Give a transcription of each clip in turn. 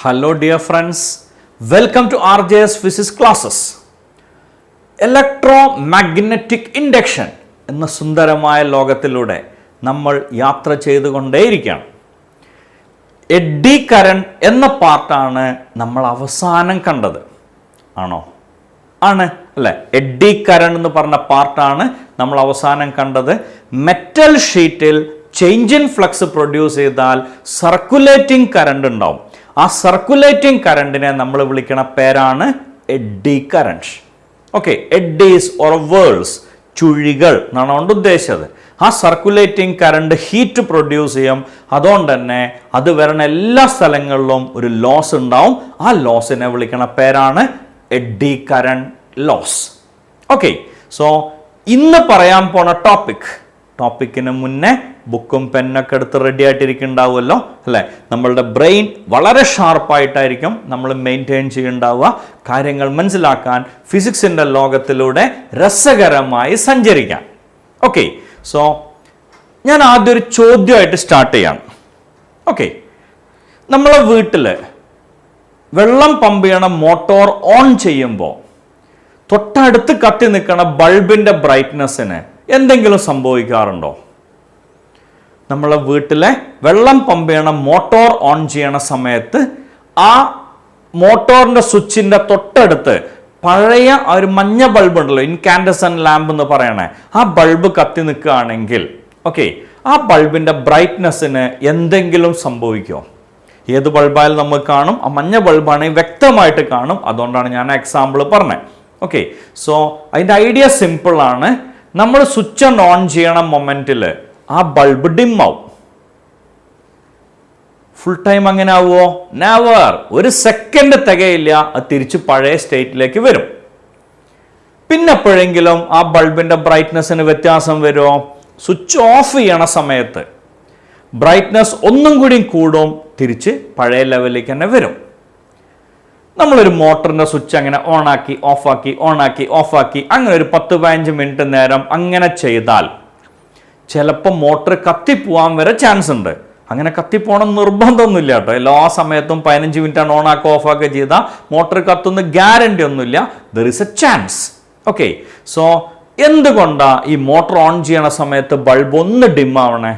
Hello dear friends, welcome to RJ's Physics classes. Electromagnetic induction എന്ന സുന്ദരമായ ലോകത്തിലൂടെ നമ്മൾ യാത്ര ചെയ്തുകൊണ്ടേയിരിക്കുകയാണ്. എഡ്ഡി കറന്റ് എന്ന പാർട്ടാണ് നമ്മൾ അവസാനം കണ്ടത്. ആണോ? ആണ് അല്ലേ? എഡ്ഡി കറന്റ് എന്ന് പറഞ്ഞ പാർട്ടാണ് നമ്മൾ അവസാനം കണ്ടത്. മെറ്റൽ ഷീറ്റിൽ ചേഞ്ച് ഇൻ ഫ്ലക്സ് പ്രൊഡ്യൂസ് ചെയ്താൽ സർക്കുലേറ്റിംഗ് കറന്റ് ഉണ്ടാവും. ആ സർക്കുലേറ്റിംഗ് കറണ്ടിനെ നമ്മൾ വിളിക്കുന്ന പേരാണ് eddy current. Okay, eddies or whirls, ചുഴികൾ എന്നാണ് കൊണ്ട് ഉദ്ദേശിച്ചത്. ആ സർക്കുലേറ്റിംഗ് കറണ്ട് ഹീറ്റ് പ്രൊഡ്യൂസ് ചെയ്യും. അതുകൊണ്ട് തന്നെ അത് വരുന്ന എല്ലാ സ്ഥലങ്ങളിലും ഒരു ലോസ് ഉണ്ടാവും. ആ ലോസിനെ വിളിക്കുന്ന പേരാണ് eddy current loss. Okay, so ഇന്ന് പറയാൻ പോണ ടോപ്പിക്കിന് മുന്നേ ബുക്കും പെന്നൊക്കെ എടുത്ത് റെഡി ആയിട്ടിരിക്കുന്നുണ്ടാവുമല്ലോ അല്ലേ? നമ്മളുടെ ബ്രെയിൻ വളരെ ഷാർപ്പായിട്ടായിരിക്കും നമ്മൾ മെയിൻറ്റെയിൻ ചെയ്യുന്നുണ്ടാവുക. കാര്യങ്ങൾ മനസ്സിലാക്കാൻ ഫിസിക്സിൻ്റെ ലോകത്തിലൂടെ രസകരമായി സഞ്ചരിക്കാൻ. ഓക്കെ, സോ ഞാൻ ആദ്യം ഒരു ചോദ്യമായിട്ട് സ്റ്റാർട്ട് ചെയ്യാണ്. ഓക്കെ, നമ്മളെ വീട്ടിൽ വെള്ളം പമ്പ് ചെയ്യണ മോട്ടോർ ഓൺ ചെയ്യുമ്പോൾ തൊട്ടടുത്ത് കത്തി നിൽക്കണ ബൾബിൻ്റെ ബ്രൈറ്റ്നെസ്സിന് എന്തെങ്കിലും സംഭവിക്കാറുണ്ടോ? നമ്മളെ വീട്ടിലെ വെള്ളം പമ്പ് ചെയ്യണ മോട്ടോർ ഓൺ ചെയ്യണ സമയത്ത് ആ മോട്ടോറിൻ്റെ സ്വിച്ചിൻ്റെ തൊട്ടടുത്ത് പഴയ ഒരു മഞ്ഞ ബൾബ് ഉണ്ടല്ലോ, ഇൻകാൻഡസെന്റ് ലാമ്പ് എന്ന് പറയണേ, ആ ബൾബ് കത്തി നിൽക്കുകയാണെങ്കിൽ ഓക്കെ, ആ ബൾബിൻ്റെ ബ്രൈറ്റ്നെസ്സിന് എന്തെങ്കിലും സംഭവിക്കുമോ? ഏത് ബൾബായാലും നമുക്ക് കാണും. ആ മഞ്ഞ ബൾബാണെങ്കിൽ വ്യക്തമായിട്ട് കാണും. അതുകൊണ്ടാണ് ഞാൻ എക്സാമ്പിൾ പറഞ്ഞത്. ഓക്കെ, സോ അതിൻ്റെ ഐഡിയ സിമ്പിളാണ്. നമ്മൾ സ്വിച്ച് ഓൺ ചെയ്യണ മൊമെന്റിൽ ആ ബൾബ് ഡിം ആവും. ഫുൾ ടൈം അങ്ങനെ ആവുമോ? നെവർ. ഒരു സെക്കൻഡ് തികയില്ല, അത് തിരിച്ച് പഴയ സ്റ്റേറ്റിലേക്ക് വരും. പിന്നെ എപ്പോഴെങ്കിലും ആ ബൾബിന്റെ ബ്രൈറ്റ്നെസ്സിന് വ്യത്യാസം വരുമോ? സ്വിച്ച് ഓഫ് ചെയ്യണ സമയത്ത് ബ്രൈറ്റ്നെസ് ഒന്നും കൂടി കൂടും, തിരിച്ച് പഴയ ലെവലിലേക്ക് തന്നെ വരും. നമ്മളൊരു മോട്ടറിൻ്റെ സ്വിച്ച് അങ്ങനെ ഓണാക്കി ഓഫാക്കി ഓണാക്കി ഓഫാക്കി അങ്ങനെ ഒരു 10-15 മിനിറ്റ് നേരം അങ്ങനെ ചെയ്താൽ ചിലപ്പോൾ മോട്ടർ കത്തിപ്പോവാൻ വരെ ചാൻസ് ഉണ്ട്. അങ്ങനെ കത്തിപ്പോണം നിർബന്ധമൊന്നുമില്ല കേട്ടോ. എല്ലാ സമയത്തും 15 മിനിറ്റാണ് ഓണാക്കുക ഓഫാക്കുക ചെയ്താൽ മോട്ടർ കത്തുന്ന ഗ്യാരണ്ടി ഒന്നുമില്ല. There is A chance. Okay, so എന്തുകൊണ്ടാണ് ഈ മോട്ടർ ഓൺ ചെയ്യണ സമയത്ത് ബൾബ് ഒന്ന് ഡിം ആവണേ?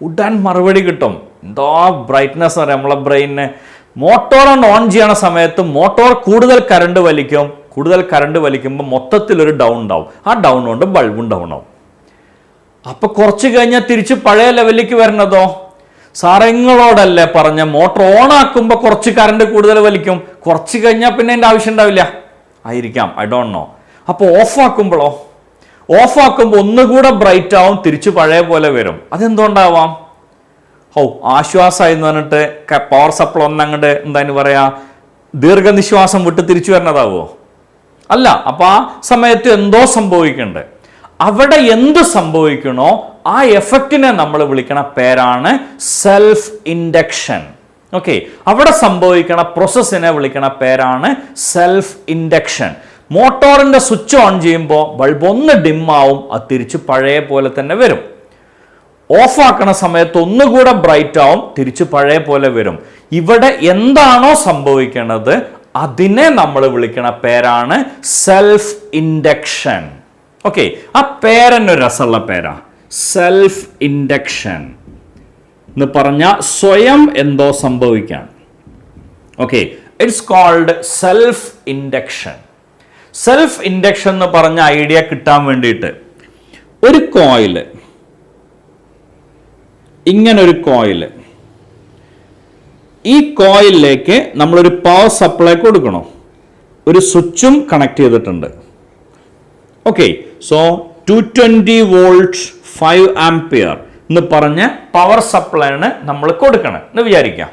ഉടൻ മറുപടി കിട്ടും. എന്തോ ബ്രൈറ്റ്നെസ് അറിയാം നമ്മളെ ബ്രെയിനിന്. മോട്ടോർ ഓൺ ചെയ്യണ സമയത്ത് മോട്ടോർ കൂടുതൽ കറണ്ട് വലിക്കും. കൂടുതൽ കറണ്ട് വലിക്കുമ്പോൾ മൊത്തത്തിലൊരു ഡൗൺ ഉണ്ടാവും. ആ ഡൗൺ കൊണ്ട് ബൾബും ഡൗൺ ആവും. അപ്പൊ കുറച്ച് കഴിഞ്ഞാൽ തിരിച്ച് പഴയ ലെവലിലേക്ക് വരണതോ? സാറങ്ങളോടല്ലേ പറഞ്ഞ മോട്ടോർ ഓൺ ആക്കുമ്പോൾ കുറച്ച് കറണ്ട് കൂടുതൽ വലിക്കും, കുറച്ച് കഴിഞ്ഞാൽ പിന്നെ അതിൻ്റെ ആവശ്യം ഉണ്ടാവില്ല ആയിരിക്കാം, ഐ ഡോണ്ട് നോ. അപ്പോൾ ഓഫ് ആക്കുമ്പോഴോ? ഓഫ് ആക്കുമ്പോൾ ഒന്നുകൂടെ ബ്രൈറ്റ് ആവും, തിരിച്ച് പഴയ പോലെ വരും. അതെന്തുകൊണ്ടാവാം? ആശ്വാസമായി എന്ന് പറഞ്ഞിട്ട് പവർ സപ്ലൈ ഒന്നങ്ങോട്ട് എന്താന്ന് പറയാ ദീർഘനിശ്വാസം വിട്ട് തിരിച്ചു വരണതാവോ? അല്ല. അപ്പൊ ആ സമയത്ത് എന്തോ സംഭവിക്കുന്നുണ്ട്. അവിടെ എന്ത് സംഭവിക്കണോ ആ എഫക്റ്റിനെ നമ്മൾ വിളിക്കണ പേരാണ് സെൽഫ് ഇൻഡക്ഷൻ. ഓക്കെ, അവിടെ സംഭവിക്കണ പ്രോസസ്സിനെ വിളിക്കണ പേരാണ് സെൽഫ് ഇൻഡക്ഷൻ. മോട്ടോറിന്റെ സ്വിച്ച് ഓൺ ചെയ്യുമ്പോൾ ബൾബ് ഒന്ന് ഡിം ആവും, അത് തിരിച്ച് പഴയ പോലെ തന്നെ വരും. ഓഫ് ആക്കണ സമയത്ത് ഒന്നുകൂടെ ബ്രൈറ്റ് ആവും, തിരിച്ച് പഴയ പോലെ വരും. ഇവിടെ എന്താണോ സംഭവിക്കുന്നത് അതിനെ നമ്മൾ വിളിക്കണ പേരാണ് സെൽഫ് ഇൻഡക്ഷൻ. ഓക്കെ, ആ പേരെന്നൊരു രസമുള്ള പേരാ, സെൽഫ് ഇൻഡക്ഷൻ എന്ന് പറഞ്ഞാൽ സ്വയം എന്തോ സംഭവിക്കാൻ. Okay, it's called self induction. Self induction എന്ന് പറഞ്ഞ ഐഡിയ കിട്ടാൻ വേണ്ടിയിട്ട് ഒരു കോയില്, ഇങ്ങനൊരു കോയില്, ഈ കോയിലിലേക്ക് നമ്മളൊരു പവർ സപ്ലൈ കൊടുക്കണം. ഒരു സ്വിച്ചും കണക്ട് ചെയ്തിട്ടുണ്ട്. ഓക്കെ, സോ 220 വോൾട്ട് 5 ആംപിയർ എന്ന് പറഞ്ഞ പവർ സപ്ലൈയാണ് നമ്മൾ കൊടുക്കണം എന്ന് വിചാരിക്കാം.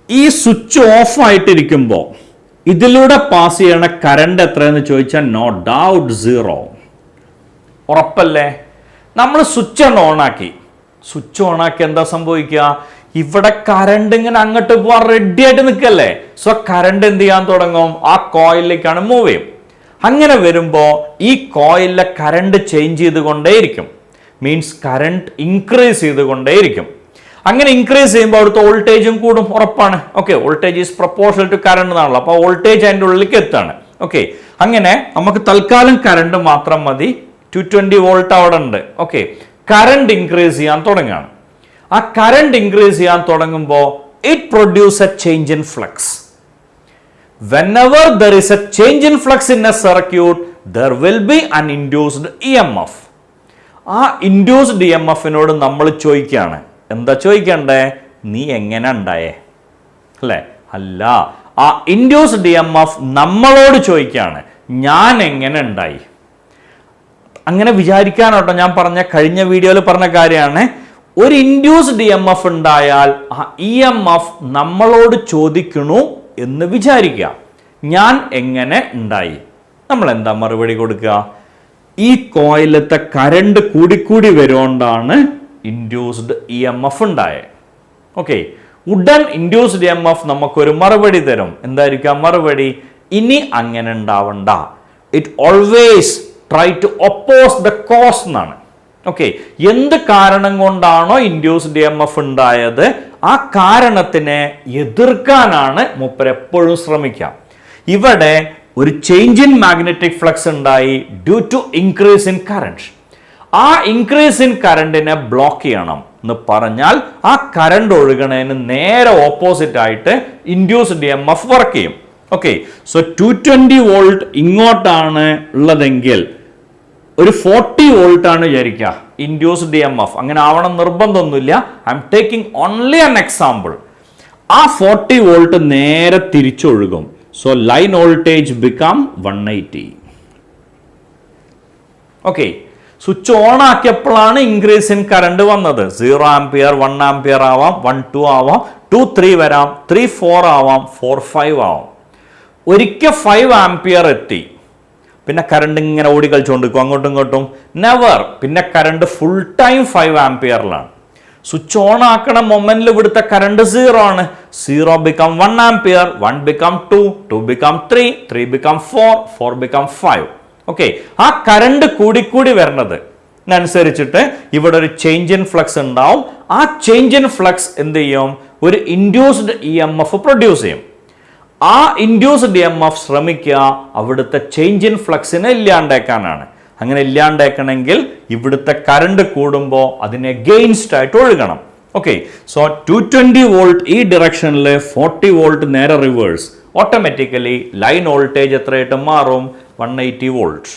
ഈ സ്വിച്ച് ഓഫ് ആയിട്ടിരിക്കുമ്പോൾ ഇതിലൂടെ പാസ് ചെയ്യണ കറണ്ട് എത്രയെന്ന് ചോദിച്ചാൽ നോ ഡൗട്ട് 0. ഉറപ്പല്ലേ? നമ്മൾ സ്വിച്ച് ഓണാക്കി എന്താ സംഭവിക്കുക? ഇവിടെ കറണ്ട് ഇങ്ങനെ അങ്ങോട്ട് പോവാൻ റെഡി ആയിട്ട് നിൽക്കല്ലേ. സോ കറണ്ട് എന്ത് ചെയ്യാൻ തുടങ്ങും? ആ കോയിലിലേക്കാണ് മൂവ് ചെയ്യും. അങ്ങനെ വരുമ്പോൾ ഈ കോയിലിലെ കറണ്ട് ചേഞ്ച് ചെയ്തുകൊണ്ടേയിരിക്കും. മീൻസ് കറണ്ട് ഇൻക്രീസ് ചെയ്തുകൊണ്ടേയിരിക്കും. അങ്ങനെ ഇൻക്രീസ് ചെയ്യുമ്പോൾ അവിടുത്തെ വോൾട്ടേജും കൂടും, ഉറപ്പാണ്. Okay, voltage is proportional to current എന്നാണല്ലോ. അപ്പോൾ വോൾട്ടേജ് അതിൻ്റെ ഉള്ളിലേക്ക് എത്താണ്. ഓക്കെ, അങ്ങനെ നമുക്ക് തൽക്കാലം കറണ്ട് മാത്രം മതി. 220 വോൾട്ട് അവിടെ ഉണ്ട്. ഓക്കെ, കറണ്ട് ഇൻക്രീസ് ചെയ്യാൻ തുടങ്ങുകയാണ്. ആ കറണ്ട് ഇൻക്രീസ് ചെയ്യാൻ തുടങ്ങുമ്പോൾ it produce A change in flux. Whenever there is a change in flux in a circuit, there will be an induced EMF. ആ ഇൻഡ്യൂസ്ഡ് EMFനോട് നമ്മൾ ചോദിക്കുകയാണ്, എന്താ ചോദിക്കണ്ടേ? നീ എങ്ങനെ ഉണ്ടായേ? അല്ലേ? അല്ല, ആ ഇൻഡ്യൂസ്ഡ് EMF നമ്മളോട് ചോദിക്കുകയാണ്, ഞാൻ എങ്ങനെ ഉണ്ടായി? അങ്ങനെ വിചാരിക്കാനോട്ടോ ഞാൻ പറഞ്ഞ കഴിഞ്ഞ വീഡിയോയിൽ പറഞ്ഞ കാര്യമാണ്. ഒരു ഇൻഡ്യൂസ്ഡ് EMF ഉണ്ടായാൽ ആ EMF നമ്മളോട് ചോദിക്കണു എന്ന് വിചാരിക്കുക, ഞാൻ എങ്ങനെ ഉണ്ടായി? നമ്മൾ എന്താ മറുപടി കൊടുക്കുക? ഈ കോയിലത്തെ കറണ്ട് കൂടിക്കൂടി വരുകൊണ്ടാണ് ഇൻഡ്യൂസ്ഡ് EMF ഉണ്ടായത്. ഓക്കെ, ഉടൻ ഇൻഡ്യൂസ്ഡ് EMF നമുക്കൊരു മറുപടി തരും. എന്തായിരിക്കാം മറുപടി? ഇനി അങ്ങനെ ഉണ്ടാവണ്ട. It always try to oppose the cause എന്നാണ്. ഓക്കെ, എന്ത് കാരണം കൊണ്ടാണോ ഇൻഡ്യൂസ്ഡ് EMF ഉണ്ടായത് ആ കാരണത്തിനെ എതിർക്കാനാണ് മൂപ്പർ എപ്പോഴും ശ്രമിക്കുക. ഇവിടെ ഒരു ചേഞ്ച് ഇൻ മാഗ്നറ്റിക് ഫ്ലക്സ് ഉണ്ടായി due to increase in current. ആ ഇൻക്രീസ് ഇൻ കറണ്ടിനെ ബ്ലോക്ക് ചെയ്യണം എന്ന് പറഞ്ഞാൽ ആ കറണ്ട് ഒഴുകണതിന് നേരെ ഓപ്പോസിറ്റ് ആയിട്ട് ഇൻഡ്യൂസ്ഡ് EMF വർക്ക് ചെയ്യും. ഓക്കെ, സോ 220 വോൾട്ട് ഇങ്ങോട്ടാണ് ഉള്ളതെങ്കിൽ ഒരു 40 വോൾട്ട് ആണ് വിചാരിക്കുക ഇൻഡ്യൂസ്ഡ് EMF. അങ്ങനെ ആവണം നിർബന്ധമൊന്നുമില്ല. I'm taking only an example. ആ 40 വോൾട്ട് നേരെ തിരിച്ചൊഴുകും. So line voltage become 180. Okay, switch on ആക്കിയപ്പോഴാണ് ഇൻക്രീസ് ഇൻ കറണ്ട് വന്നത്. 0 ആംപിയർ, 1 ആംപിയർ ആവാം, 1 2 ആവാം, 2 3 വരാം, 3 4 ആവാം, 4 5 ആവാം. ഒരിക്കൽ 5 ആംപിയർ എത്തി, പിന്നെ കറണ്ട് ഇങ്ങനെ ഓടി കളിച്ചുകൊണ്ടിരിക്കും അങ്ങോട്ടും ഇങ്ങോട്ടും. നെവർ. പിന്നെ കറണ്ട് ഫുൾ ടൈം 5 ആംപിയറിലാണ്. സ്വിച്ച് ഓൺ ആക്കണ മൊമെന്റിൽ ഇവിടുത്തെ കറണ്ട് 0 ആണ്. 0 become 1 ampere, 1 become 2, 2 become 3, 3 become 4, 4 become 5. Okay, ആ കറണ്ട് കൂടിക്കൂടി വരുന്നത് അനുസരിച്ചിട്ട് ഇവിടെ ഒരു ചേഞ്ച് ഇൻ ഫ്ലക്സ് ഉണ്ടാവും. ആ ചേഞ്ച് ഇൻ ഫ്ലക്സ് എന്ത് ചെയ്യും? ഒരു ഇൻഡ്യൂസ്ഡ് EMF പ്രൊഡ്യൂസ് ചെയ്യും. ആ ഇൻഡ്യൂസ്ഡ് EMF ശ്രമിക്കുക അവിടുത്തെ ചേഞ്ച് ഇൻ ഫ്ലക്സിനെ ഇല്ലാണ്ടാക്കാനാണ്. അങ്ങനെ ഇല്ലാണ്ടാക്കണമെങ്കിൽ ഇവിടുത്തെ കറണ്ട് കൂടുമ്പോൾ അതിനെ എഗെയിൻസ്റ്റ് ആയിട്ട് ഒഴുകണം. ഓക്കെ, സോ 220 വോൾട്ട് ഈ ഡിറക്ഷനിൽ, 40 വോൾട്ട് നേരെ റിവേഴ്സ്. ഓട്ടോമാറ്റിക്കലി ലൈൻ വോൾട്ടേജ് എത്രയായിട്ട് മാറും? 180 വോൾട്ട്.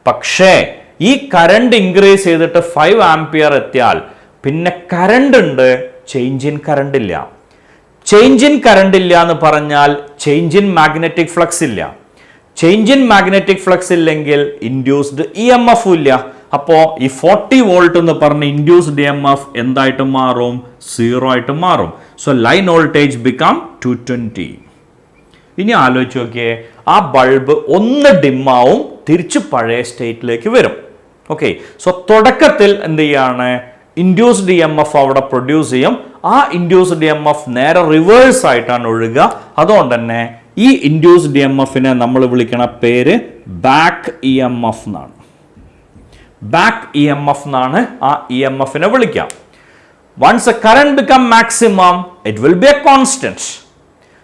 പക്ഷേ ഈ കറണ്ട് ഇൻക്രീസ് ചെയ്തിട്ട് 5 ആംപിയർ എത്തിയാൽ പിന്നെ കറണ്ട് ഉണ്ട്, ചേഞ്ച് ഇൻ കറണ്ട് ഇല്ല. ചേഞ്ച് ഇൻ കറണ്ട് ഇല്ല എന്ന് പറഞ്ഞാൽ ചേഞ്ച് ഇൻ മാഗ്നറ്റിക് ഫ്ലക്സ് ഇല്ല. ചേഞ്ച് ഇൻ മാഗ്നറ്റിക് ഫ്ലക്സ് ഇല്ലെങ്കിൽ ഇൻഡ്യൂസ്ഡ് EMF ഇല്ല. അപ്പോൾ ഈ 40 വോൾട്ട് എന്ന് പറഞ്ഞ ഇൻഡ്യൂസ്ഡ് EMF എന്തായിട്ട് മാറും? 0 ആയിട്ട് മാറും. So line voltage become 220. ഇനി ആലോചിച്ച് നോക്കിയേ, ആ ബൾബ് ഒന്ന് ഡിമ്മാവും, തിരിച്ച് പഴയ സ്റ്റേറ്റിലേക്ക് വരും. ഓക്കെ, സോ തുടക്കത്തിൽ എന്ത് ചെയ്യാണ്? ഇൻഡ്യൂസ്ഡ് EMF അവിടെ പ്രൊഡ്യൂസ് ചെയ്യും. ആ ഇൻഡ്യൂസ്ഡ് EMF നേരെ റിവേഴ്സ് ആയിട്ടാണ് ഒഴുകുക. അതുകൊണ്ട് തന്നെ ഈ ഇൻഡ്യൂസ്ഡ് EMFനെ നമ്മൾ വിളിക്കണ പേര് ബാക്ക് EMF എന്നാണ്. ബാക്ക് EMF എന്നാണ് ആ EMFനെ വിളിക്കാം. Once a current become maximum it will be a constant.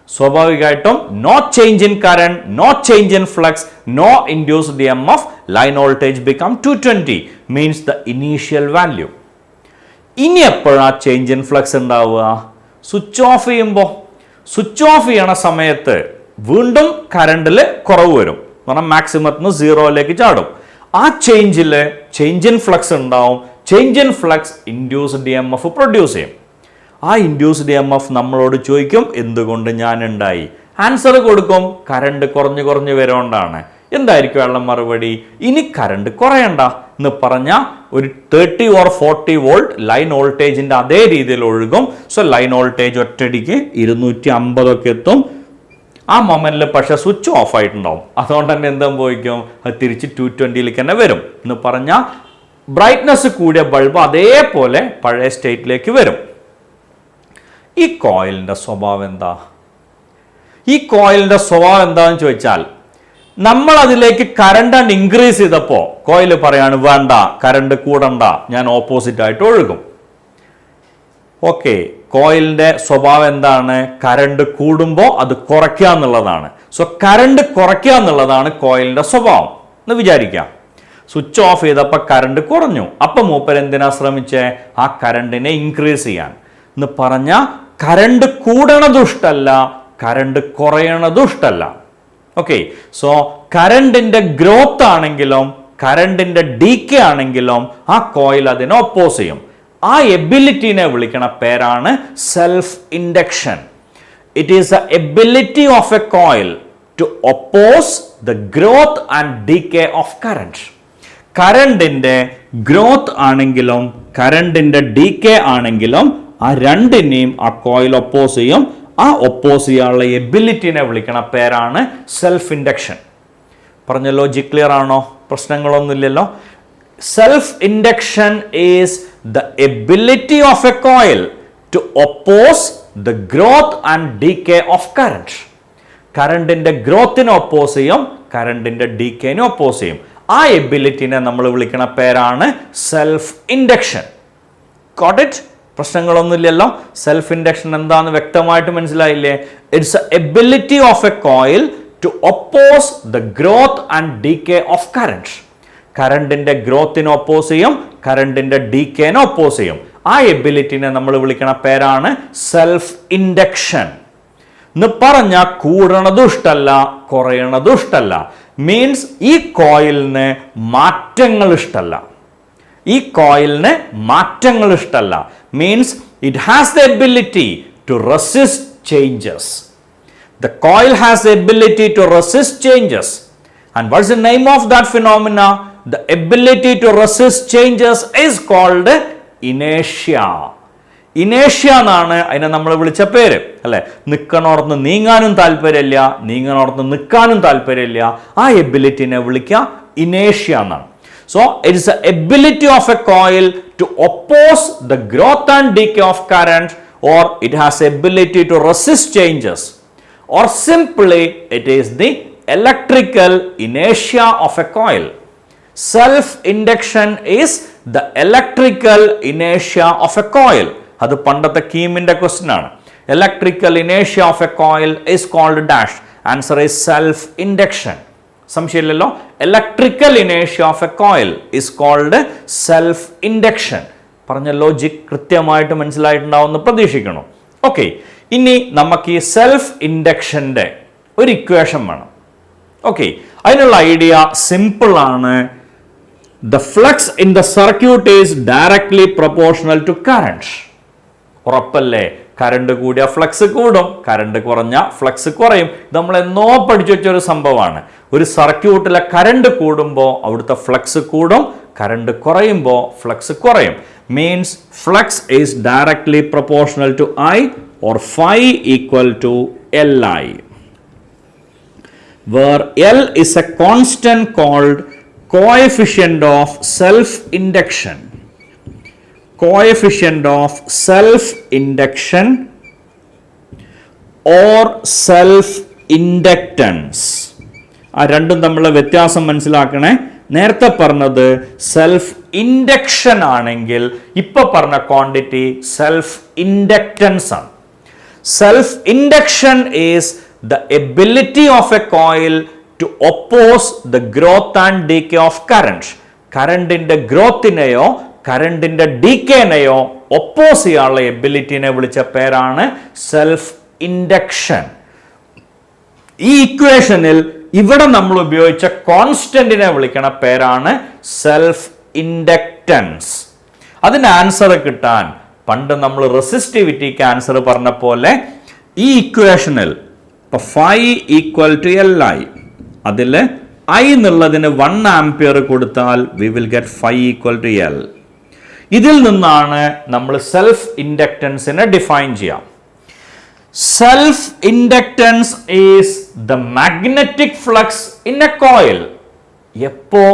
സ്വാഭാവികമായിട്ടും no change in current, no change in flux, no induced EMF, line voltage become 220 means the initial value. ഇനി എപ്പോഴാ change in flux ഉണ്ടാവുക? Switch off ചെയ്യുമ്പോൾ. Switch off ചെയ്യണ സമയത്ത് വീണ്ടും കറണ്ടിൽ കുറവ് വരും. കാരണം മാക്സിമത്തിൽ നിന്ന് 0ലേക്ക് ചാടും. ആ ചേഞ്ചിൽ ചേഞ്ച് ഇൻ ഫ്ലക്സ് ഉണ്ടാവും. Change in flux induced EMF produce ചെയ്യും. ആ ഇൻഡ്യൂസ്ഡ് EMF നമ്മളോട് ചോദിക്കും എന്തുകൊണ്ട് ഞാൻ ഉണ്ടായി? ആൻസർ കൊടുക്കും, കറണ്ട് കുറഞ്ഞു വരുകൊണ്ടാണ്. എന്തായിരിക്കും വെള്ളം മറുപടി? ഇനി കറണ്ട് കുറയണ്ട എന്ന് പറഞ്ഞാൽ ഒരു 30 or 40 വോൾട്ട് ലൈൻ വോൾട്ടേജിന്റെ അതേ രീതിയിൽ ഒഴുകും. സോ ലൈൻ വോൾട്ടേജ് ഒറ്റയടിക്ക് 250 ഒക്കെ എത്തും. ആ മൊമെന്റിൽ പക്ഷെ സ്വിച്ച് ഓഫ് ആയിട്ടുണ്ടാവും. അതുകൊണ്ട് തന്നെ എന്താ പോയിക്കും? അത് തിരിച്ച് 220ലേക്ക് തന്നെ വരും എന്ന് പറഞ്ഞാൽ ബ്രൈറ്റ്നസ് കൂടിയ ബൾബ് അതേപോലെ പഴയ സ്റ്റേറ്റിലേക്ക് വരും. ഈ കോയിലിന്റെ സ്വഭാവം എന്താ? ഈ കോയിലിന്റെ സ്വഭാവം എന്താണെന്ന് ചോദിച്ചാൽ, നമ്മൾ അതിലേക്ക് കറണ്ട് ഇൻക്രീസ് ചെയ്തപ്പോൾ കോയിൽ പറയാണ് വേണ്ട, കറണ്ട് കൂടണ്ട, ഞാൻ ഓപ്പോസിറ്റ് ആയിട്ട് ഒഴുകും. ഓക്കെ, കോയിലിന്റെ സ്വഭാവം എന്താണ്? കറണ്ട് കൂടുമ്പോൾ അത് കുറയ്ക്കുക എന്നുള്ളതാണ്. സോ കറണ്ട് കുറയ്ക്കുക എന്നുള്ളതാണ് കോയിലിന്റെ സ്വഭാവം എന്ന് വിചാരിക്കാം. സ്വിച്ച് ഓഫ് ചെയ്തപ്പോൾ കറണ്ട് കുറഞ്ഞു. അപ്പം മൂപ്പർ എന്തിനാ ശ്രമിച്ചേ? ആ കറണ്ടിനെ ഇൻക്രീസ് ചെയ്യാൻ എന്ന് പറഞ്ഞാൽ കറണ്ട് കൂടണതും ഇഷ്ടമല്ല, കറണ്ട് കുറയണതും ഇഷ്ടമല്ല. ഓക്കെ, സോ കറണ്ടിന്റെ ഗ്രോത്ത് ആണെങ്കിലും കറണ്ടിന്റെ ഡീക്കേ ആണെങ്കിലും ആ കോയിൽ അതിനെ ഒപ്പോസ് ചെയ്യും. ആ എബിലിറ്റിനെ വിളിക്കണ പേരാണ് self induction. It is the ability of a coil to oppose the growth and decay of current. കറണ്ടിന്റെ ഗ്രോത്ത് ആണെങ്കിലും കറണ്ടിന്റെ ഡീക്കേ ആണെങ്കിലും ആ രണ്ടിനെയും ആ കോയിൽ ഒപ്പോസ് ചെയ്യും. ആ ഒപ്പോസ് ചെയ്യാനുള്ള എബിലിറ്റിനെ വിളിക്കണ പേരാണ് സെൽഫ് ഇൻഡക്ഷൻ. പറഞ്ഞ ലോജിക് ക്ലിയർ ആണോ? പ്രശ്നങ്ങളൊന്നുമില്ലല്ലോ. Self induction is the ability of a coil to oppose the growth and decay of current. കറണ്ടിന്റെ ഗ്രോത്തിനെ ഒപ്പോസ് ചെയ്യും, കറണ്ടിന്റെ ഡീക്കേനെ ഒപ്പോസ് ചെയ്യും. ആ എബിലിറ്റിനെ നമ്മൾ വിളിക്കുന്ന പേരാണ് സെൽഫ് ഇൻഡക്ഷൻ. Got it? പ്രശ്നങ്ങളൊന്നുമില്ലല്ലോ. സെൽഫ് ഇൻഡക്ഷൻ എന്താന്ന് വ്യക്തമായിട്ട് മനസ്സിലായില്ലേ? It's a ability of a coil to oppose the growth and decay of current. കറണ്ടിന്റെ ഗ്രോത്തിനെ ഒപ്പോസ് ചെയ്യും, കറണ്ടിന്റെ ഡീക്കേനെ ഒപ്പോസ് ചെയ്യും. ആ എബിലിറ്റിനെ നമ്മൾ വിളിക്കുന്ന പേരാണ് സെൽഫ് ഇൻഡക്ഷൻ. എന്ന് പറഞ്ഞാൽ കൂടണതും ഇഷ്ടമല്ല, കുറയണതും ഇഷ്ടമല്ല. മീൻസ് ഈ കോയിലിന് മാറ്റങ്ങൾ ഇഷ്ടമല്ല. ഈ കോയിലിന് മാറ്റങ്ങൾ ഇഷ്ടമല്ല. Means it has the ability to resist changes. The coil has the ability to resist changes. And what's the name of that phenomena? The ability to resist changes is called inertia. ഇനേഷ്യ എന്നാണ് അതിനെ നമ്മൾ വിളിച്ച പേര്, അല്ലെ? നിൽക്കണോടത്ത് നീങ്ങാനും താല്പര്യമില്ല, നീങ്ങണോടത്ത് നിൽക്കാനും താല്പര്യമില്ല. ആ എബിലിറ്റിനെ വിളിക്കുക ഇനേഷ്യ എന്നാണ്. So it is the ability of a coil to oppose the growth and decay of current, or it has the ability to resist changes, or simply it is the electrical inertia of a coil. Self-induction is the electrical inertia of a coil. അത് പണ്ടത്തെ കീമിന്റെ question ആണ്. Electrical inertia of a coil is called dash. Answer is self-induction. സംശയമില്ലല്ലോ. Electrical inertia of a coil is called self-induction. പറഞ്ഞ logic കൃത്യമായിട്ട് മനസ്സിലായിട്ടുണ്ടാവുമെന്ന് പ്രതീക്ഷിക്കണം. Okay, ഇനി നമുക്ക് ഈ self ഇൻഡക്ഷന്റെ ഒരു equation വേണം. ഓക്കെ, അതിനുള്ള ഐഡിയ സിമ്പിൾ ആണ്. The flux in the circuit is directly proportional to current. ഉറപ്പല്ലേ? കറണ്ട് കൂടിയ ഫ്ലക്സ് കൂടും, കറണ്ട് കുറഞ്ഞ ഫ്ലക്സ് കുറയും. നമ്മൾ എന്നോ പഠിച്ചു വെച്ചൊരു സംഭവമാണ്. ഒരു സർക്യൂട്ടിലെ കറണ്ട് കൂടുമ്പോൾ അവിടുത്തെ ഫ്ലക്സ് കൂടും, കറണ്ട് കുറയുമ്പോൾ ഫ്ലക്സ് കുറയും. Means flux is directly proportional to I, or phi equal to Li, where L is a constant called coefficient of self-induction. Coefficient of self-induction or self-inductance. ആ രണ്ടും തമ്മിലുള്ള വ്യത്യാസം മനസ്സിലാക്കണേ. നേരത്തെ പറഞ്ഞത് സെൽഫ് ഇൻഡക്ഷൻ ആണെങ്കിൽ ഇപ്പൊ പറഞ്ഞ ക്വാണ്ടിറ്റി സെൽഫ് ഇൻഡക്റ്റൻസ് ആണ്. Self-induction is the ability of a coil to oppose the growth and decay of current. കറണ്ടിന്റെ ഗ്രോത്തിനെയോ കറണ്ടിന്റെ ഡീക്കേനെയോ ഒപ്പോസ് ചെയ്യാനുള്ള എബിലിറ്റിനെ വിളിച്ച പേരാണ് സെൽഫ് ഇൻഡക്ഷൻ. ഈ ഇക്വേഷനിൽ ഇവിടെ നമ്മൾ ഉപയോഗിച്ച കോൺസ്റ്റന്റിനെ വിളിക്കണ പേരാണ് സെൽഫ് ഇൻഡക്റ്റൻസ്. അതിന് ആൻസർ കിട്ടാൻ പണ്ട് നമ്മൾ റെസിസ്റ്റിവിറ്റിക്ക് ആൻസർ പറഞ്ഞ പോലെ ഈ ഇക്വേഷനിൽ ഇപ്പൊ phi ഈക്വൽ ടു Li, അതിൽ I എന്നുള്ളതിന് 1 ആംപിയർ കൊടുത്താൽ we will get phi equal to L. ഇതിൽ നിന്നാണ് നമ്മൾ സെൽഫ് ഇൻഡക്റ്റൻസിനെ ഡിഫൈൻ ചെയ്യാം. Self inductance is the magnetic flux in a coil. എപ്പോ?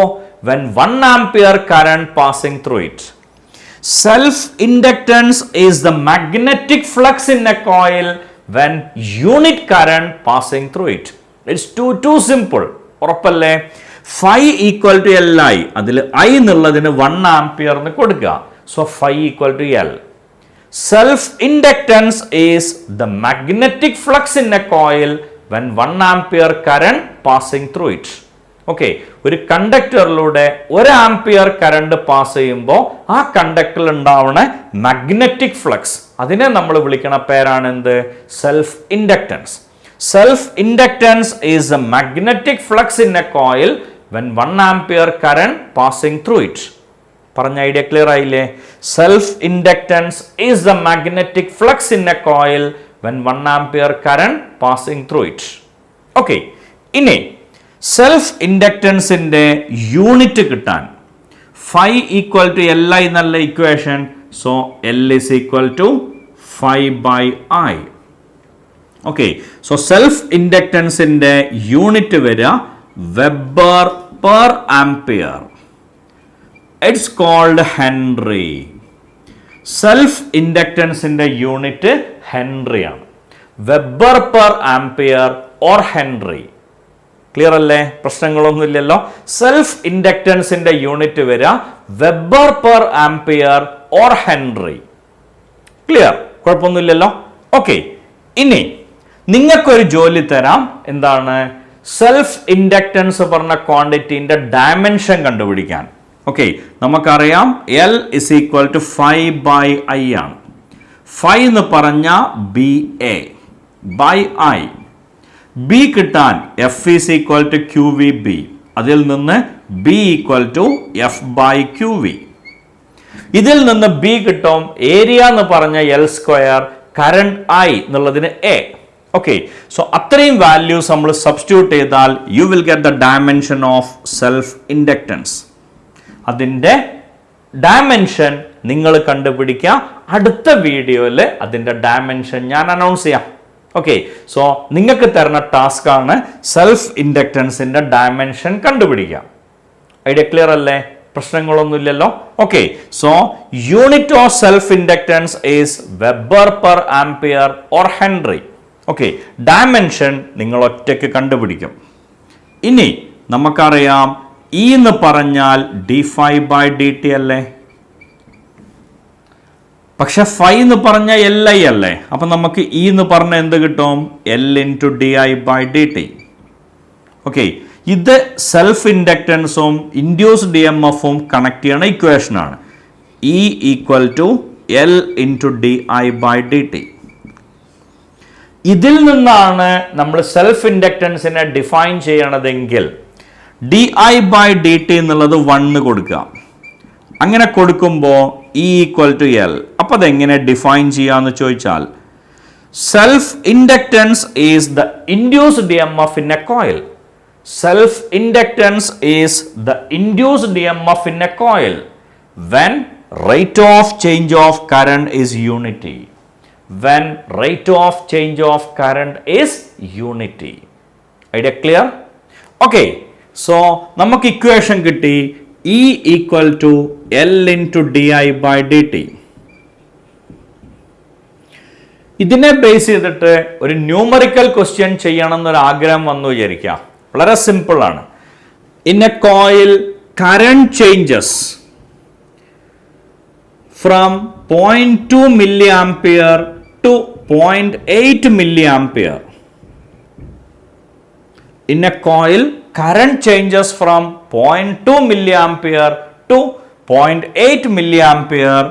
when 1 ampere current passing through it. Self-inductance is the magnetic flux in a coil when unit current passing through it. It's too simple. ഉറപ്പല്ലേ? phi equal to Li, അതിൽ I എന്നുള്ളതിന് 1 ampere എന്ന് കൊടുക്കുക. So phi equal to L. Self-inductance is the magnetic flux in a coil when 1 ampere current passing through it. Okay, ഒരു കണ്ടക്ടറിലൂടെ 1 ampere current pass ചെയ്യുമ്പോൾ ആ കണ്ടക്ടറിൽ ഉണ്ടാവുന്ന magnetic flux അതിനെ നമ്മൾ വിളിക്കുന്ന പേരാണ് എന്ത്? Self inductance. Self inductance is a magnetic flux in a coil when 1 ampere current passing through it. പറഞ്ഞ ഐഡിയ ക്ലിയർ ആയില്ലേ? Self inductance is the magnetic flux in a coil when 1 ampere current passing through it. Okay, ഇനി self ഇൻഡക്റ്റൻസിന്റെ unit കിട്ടാൻ phi equal to Li എന്നുള്ള equation, so L is equal to phi by I. Okay, so self ഇൻഡക്റ്റൻസിന്റെ unit വരിക weber per ampere. It's called henry. Self ഇൻഡക്റ്റൻസിന്റെ unit henry ആണ്. Weber per ampere or henry. Clear അല്ലേ? പ്രശ്നങ്ങളൊന്നുമില്ലല്ലോ. Self ഇൻഡക്റ്റൻസിന്റെ unit വരിക weber per ampere or henry. Clear? കുഴപ്പമൊന്നുമില്ലല്ലോ. Okay, ഇനി നിങ്ങൾക്കൊരു ജോലി തരാം. എന്താണ്? സെൽഫ് ഇൻഡക്റ്റൻസ് പറഞ്ഞ ക്വാണ്ടിറ്റിന്റെ ഡയമെൻഷൻ കണ്ടുപിടിക്കാൻ. ഓക്കെ, നമുക്കറിയാം L is equal to phi by I ആണ്. phi എന്ന് പറഞ്ഞ BA by I. B കിട്ടാൻ F is equal to QVB. അതിൽ നിന്ന് B equal to F by QV. ഇതിൽ നിന്ന് B കിട്ടും ഏരിയ എന്ന് പറഞ്ഞ L സ്ക്വയർ, കറണ്ട് I എന്നുള്ളതിന് A. ഓക്കെ, സോ അത്രയും വാല്യൂസ് നമ്മൾ സബ്സ്റ്റിറ്റ്യൂട്ട് ചെയ്താൽ you will get the dimension of self inductance. അതിൻ്റെ ഡയമെൻഷൻ നിങ്ങൾ കണ്ടുപിടിക്കുക. അടുത്ത വീഡിയോയിൽ അതിൻ്റെ ഡയമെൻഷൻ ഞാൻ അനൗൺസ് ചെയ്യാം. ഓക്കെ, സോ നിങ്ങൾക്ക് തരുന്ന ടാസ്ക് ആണ് സെൽഫ് ഇൻഡക്റ്റൻസിൻ്റെ ഡയമെൻഷൻ കണ്ടുപിടിക്കുക. ഐഡിയ ക്ലിയർ അല്ലേ? പ്രശ്നങ്ങളൊന്നുമില്ലല്ലോ. Okay, so unit of self inductance is weber per ampere or henry. Okay, dimension നിങ്ങൾ ഒറ്റയ്ക്ക് കണ്ടുപിടിക്കും. ഇനി നമുക്കറിയാം ഇ എന്ന് പറഞ്ഞാൽ dφ by dt അല്ലേ? പക്ഷെ ഫൈ എന്ന് പറഞ്ഞാൽ Li അല്ലേ? അപ്പൊ നമുക്ക് ഇ എന്ന് പറഞ്ഞ എന്ത് കിട്ടും? L into di by dt. Okay, ഇത് സെൽഫ് ഇൻഡക്റ്റൻസും ഇൻഡ്യൂസ്ഡ് EMFും കണക്ട് ചെയ്യണ ഇക്വേഷൻ ആണ്. E equal to L into di by dt. ഇതിൽ നിന്നാണ് നമ്മൾ സെൽഫ് ഇൻഡക്റ്റൻസിനെ ഡിഫൈൻ ചെയ്യണതെങ്കിൽ D I by D T എന്നുള്ളത് 1 കൊടുക്കുക. അങ്ങനെ കൊടുക്കുമ്പോൾ ഇ ഈക്വൽ ടു എൽ. അപ്പോൾ അതെങ്ങനെ ഡിഫൈൻ ചെയ്യാന്ന് ചോദിച്ചാൽ self inductance is the induced EMF in a coil. Self inductance is the induced EMF in a coil when rate of change of current is unity. When rate of change of current is unity. Idea clear? Okay, so നമുക്ക് equation കിട്ടി E equal to L into di by dt. ഇതിനെ base ചെയ്തിട്ട് ഒരു numerical question ചെയ്യണം എന്നൊരു ആഗ്രഹം വന്നു വിചാരിക്കാം. വളരെ സിമ്പിൾ ആണ്. In a coil current changes from 0.2 milliampere to 0.8 milliampere. In a coil, current changes from 0.2 milliampere to 0.8 milliampere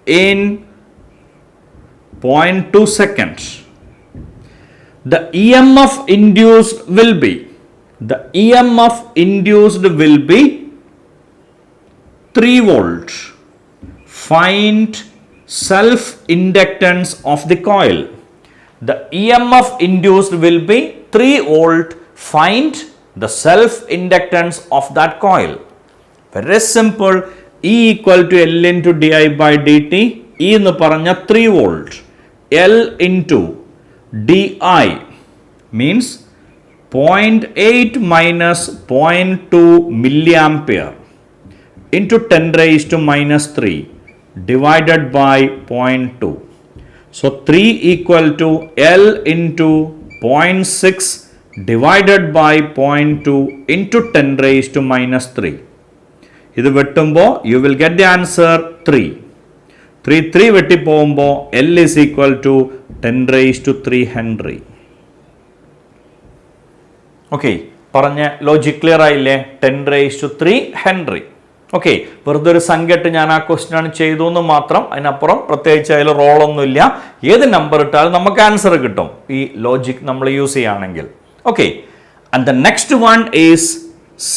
in 0.2 seconds. The EMF induced will be 3 volts. Find self-inductance of the coil. The EMF induced will be 3 volt. Find the self-inductance of that coil. Very simple. E equal to L into di by dt. E എന്ന് പറഞ്ഞ 3 volt. L into di means 0.8 minus 0.2 milliampere into 10 raised to minus 3. Divided by 0.2. So 3 equal to L into 0.6 divided by 0.2 into 10 raised to minus 3. ഇത് വെട്ടുമ്പോൾ you will get the answer 3. 3 വെട്ടിപ്പോകുമ്പോൾ L is equal to 10⁻³ Henry. Okay, പറഞ്ഞ logic clear ആയില്ലേ? 10⁻³ Henry. Okay, വെറുതെ ഒരു സംഖ്യ ഇട്ട് ഞാൻ ആ question ആണ് ചെയ്തു എന്ന് മാത്രം, അതിനപ്പുറം പ്രത്യേകിച്ച് അതിൽ റോളൊന്നുമില്ല. ഏത് നമ്പർ ഇട്ടാലും നമുക്ക് ആൻസർ കിട്ടും ഈ ലോജിക് നമ്മൾ യൂസ് ചെയ്യുകയാണെങ്കിൽ. Okay, and the next one is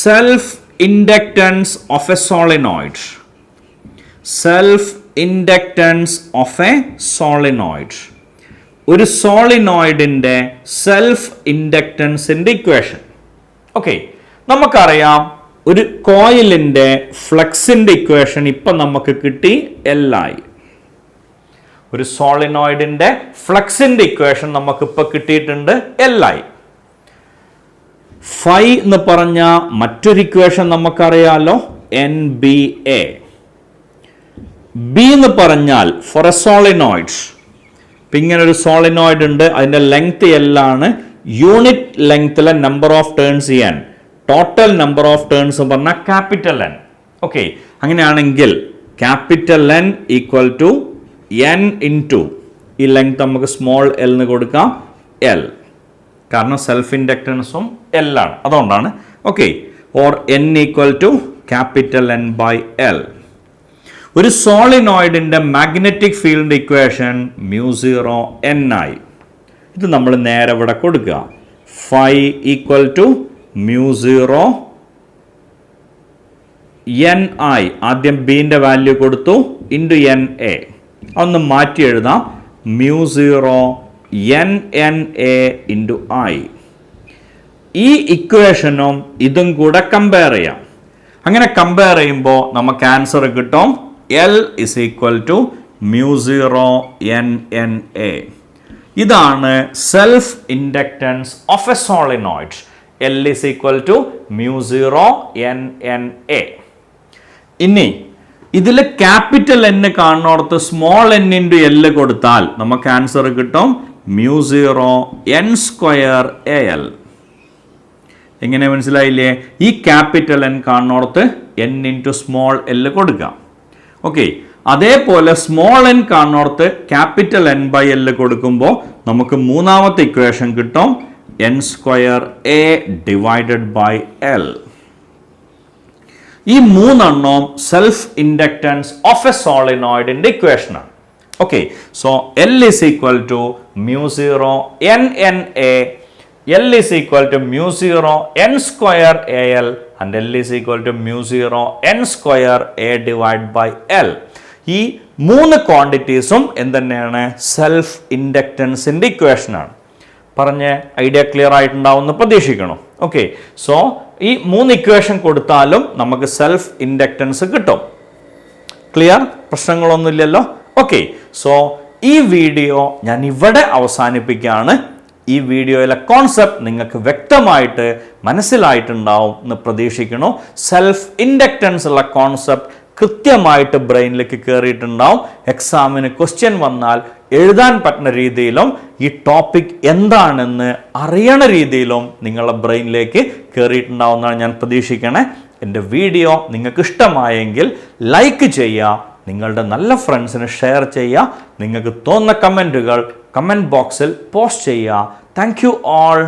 self-inductance of a solenoid. Self-inductance of a solenoid. ഒരു സോളിനോയിഡിന്റെ സെൽഫ് ഇൻഡക്റ്റൻസിന്റെ ഇക്വേഷൻ. ഓക്കെ, നമുക്കറിയാം ഒരു കോയിലിന്റെ ഫ്ലക്സിന്റെ ഇക്വേഷൻ ഇപ്പൊ നമുക്ക് കിട്ടി Li. ഒരു സോളിനോയിഡിന്റെ ഫ്ലക്സിന്റെ ഇക്വേഷൻ നമുക്ക് ഇപ്പൊ കിട്ടിയിട്ടുണ്ട് Li. ഫൈ എന്ന് പറഞ്ഞ മറ്റൊരു ഇക്വേഷൻ നമുക്കറിയാലോ, NBA. ബി എന്ന് പറഞ്ഞാൽ ഫോർ എ സോളിനോയിഡ്. ഇപ്പം ഇങ്ങനെ ഒരു സോളിനോയിഡ് ഉണ്ട്, അതിൻ്റെ ലെങ്ത് L ആണ്. യൂണിറ്റ് ലെങ്ത്തിലെ number of turns N, total number of turns പറഞ്ഞാൽ ക്യാപിറ്റൽ N. ഓക്കെ, അങ്ങനെയാണെങ്കിൽ capital N equal to N into ഈ ലെങ്ത് നമുക്ക് സ്മോൾ L എന്ന് കൊടുക്കാം, L. കാരണം സെൽഫ് ഇൻഡക്റ്റൻസും L ആണ്, അതുകൊണ്ടാണ്. Okay, or N equal to capital N by L. ഒരു സോളിനോയിഡിന്റെ മാഗ്നറ്റിക് ഫീൽഡ് ഇക്വേഷൻ μ0 Ni. ഇത് നമ്മൾ നേരെ ഇവിടെ കൊടുക്കുക. Phi equal to μ0 Ni. ആദ്യം ബിന്റെ വാല്യൂ കൊടുത്തു ഇൻറ്റു Na. അതൊന്ന് മാറ്റി എഴുതാം, μ0 NNA ഇൻറ്റു I. ഈ ഇക്വേഷനും ഇതും കൂടെ കമ്പയർ ചെയ്യാം. അങ്ങനെ കമ്പയർ ചെയ്യുമ്പോൾ നമുക്ക് ആൻസർ കിട്ടും L is equal to μ0 NNA. ഇതാണ് self inductance of a solenoid. L is equal to μ0 NNA. ഇനി ഇതിൽ ക്യാപിറ്റൽ N കാണുന്നിടത്ത് സ്മോൾ n ഇൻറ്റു L കൊടുത്താൽ നമുക്ക് ആൻസർ കിട്ടും μ0 N² AL. എങ്ങനെ മനസ്സിലായില്ലേ? ഈ ക്യാപിറ്റൽ N കാണുന്നിടത്ത് n ഇൻറ്റു സ്മോൾ L കൊടുക്കാം. ഓക്കെ, അതേപോലെ സ്മോൾ n കാണുന്നിടത്ത് ക്യാപിറ്റൽ N ബൈ L കൊടുക്കുമ്പോൾ നമുക്ക് മൂന്നാമത്തെ ഇക്വേഷൻ കിട്ടും N² A divided by L. ഈ മൂന്നെണ്ണം സെൽഫ് ഇൻഡക്റ്റൻസ് ഓഫ് എ സോളിനോയിഡിന്റെ ഇക്വേഷനാണ്. Okay, so L is equal to μ0 NNA, L is equal to μ0 N² AL and L is equal to μ0 N² A divided by L. ഈ മൂന്ന് ക്വാണ്ടിറ്റീസും എന്തുതന്നെയാണ്? Self ഇൻഡക്റ്റൻസിന്റെ ഇക്വേഷനാണ്. പറഞ്ഞ idea clear ആയിട്ടുണ്ടാവുമെന്ന് പ്രതീക്ഷിക്കണം. Okay, so ഈ മൂന്ന് equation കൊടുത്താലും നമുക്ക് self inductance കിട്ടും. Clear? പ്രശ്നങ്ങളൊന്നുമില്ലല്ലോ. Okay, so ഈ video ഞാൻ ഇവിടെ അവസാനിപ്പിക്കുകയാണ്. ഈ വീഡിയോയിലെ കോൺസെപ്റ്റ് നിങ്ങൾക്ക് വ്യക്തമായിട്ട് മനസ്സിലായിട്ടുണ്ടാവും എന്ന് പ്രതീക്ഷിക്കുന്നു. സെൽഫ് ഇൻഡക്റ്റൻസ് ഉള്ള കോൺസെപ്റ്റ് കൃത്യമായിട്ട് ബ്രെയിനിലേക്ക് കയറിയിട്ടുണ്ടാവും. എക്സാമിന് ക്വസ്റ്റ്യൻ വന്നാൽ എഴുതാൻ പറ്റുന്ന രീതിയിലും ഈ ടോപ്പിക് എന്താണെന്ന് അറിയണ രീതിയിലും നിങ്ങളുടെ ബ്രെയിനിലേക്ക് കയറിയിട്ടുണ്ടാവും എന്നാണ് ഞാൻ പ്രതീക്ഷിക്കണേ. എൻ്റെ വീഡിയോ നിങ്ങൾക്ക് ഇഷ്ടമായെങ്കിൽ ലൈക്ക് ചെയ്യുക, നിങ്ങളുടെ നല്ല ഫ്രണ്ട്സിന് ഷെയർ ചെയ്യുക, നിങ്ങൾക്ക് തോന്നുന്ന കമൻറ്റുകൾ കമൻറ്റ് ബോക്സിൽ പോസ്റ്റ് ചെയ്യുക. Thank you all.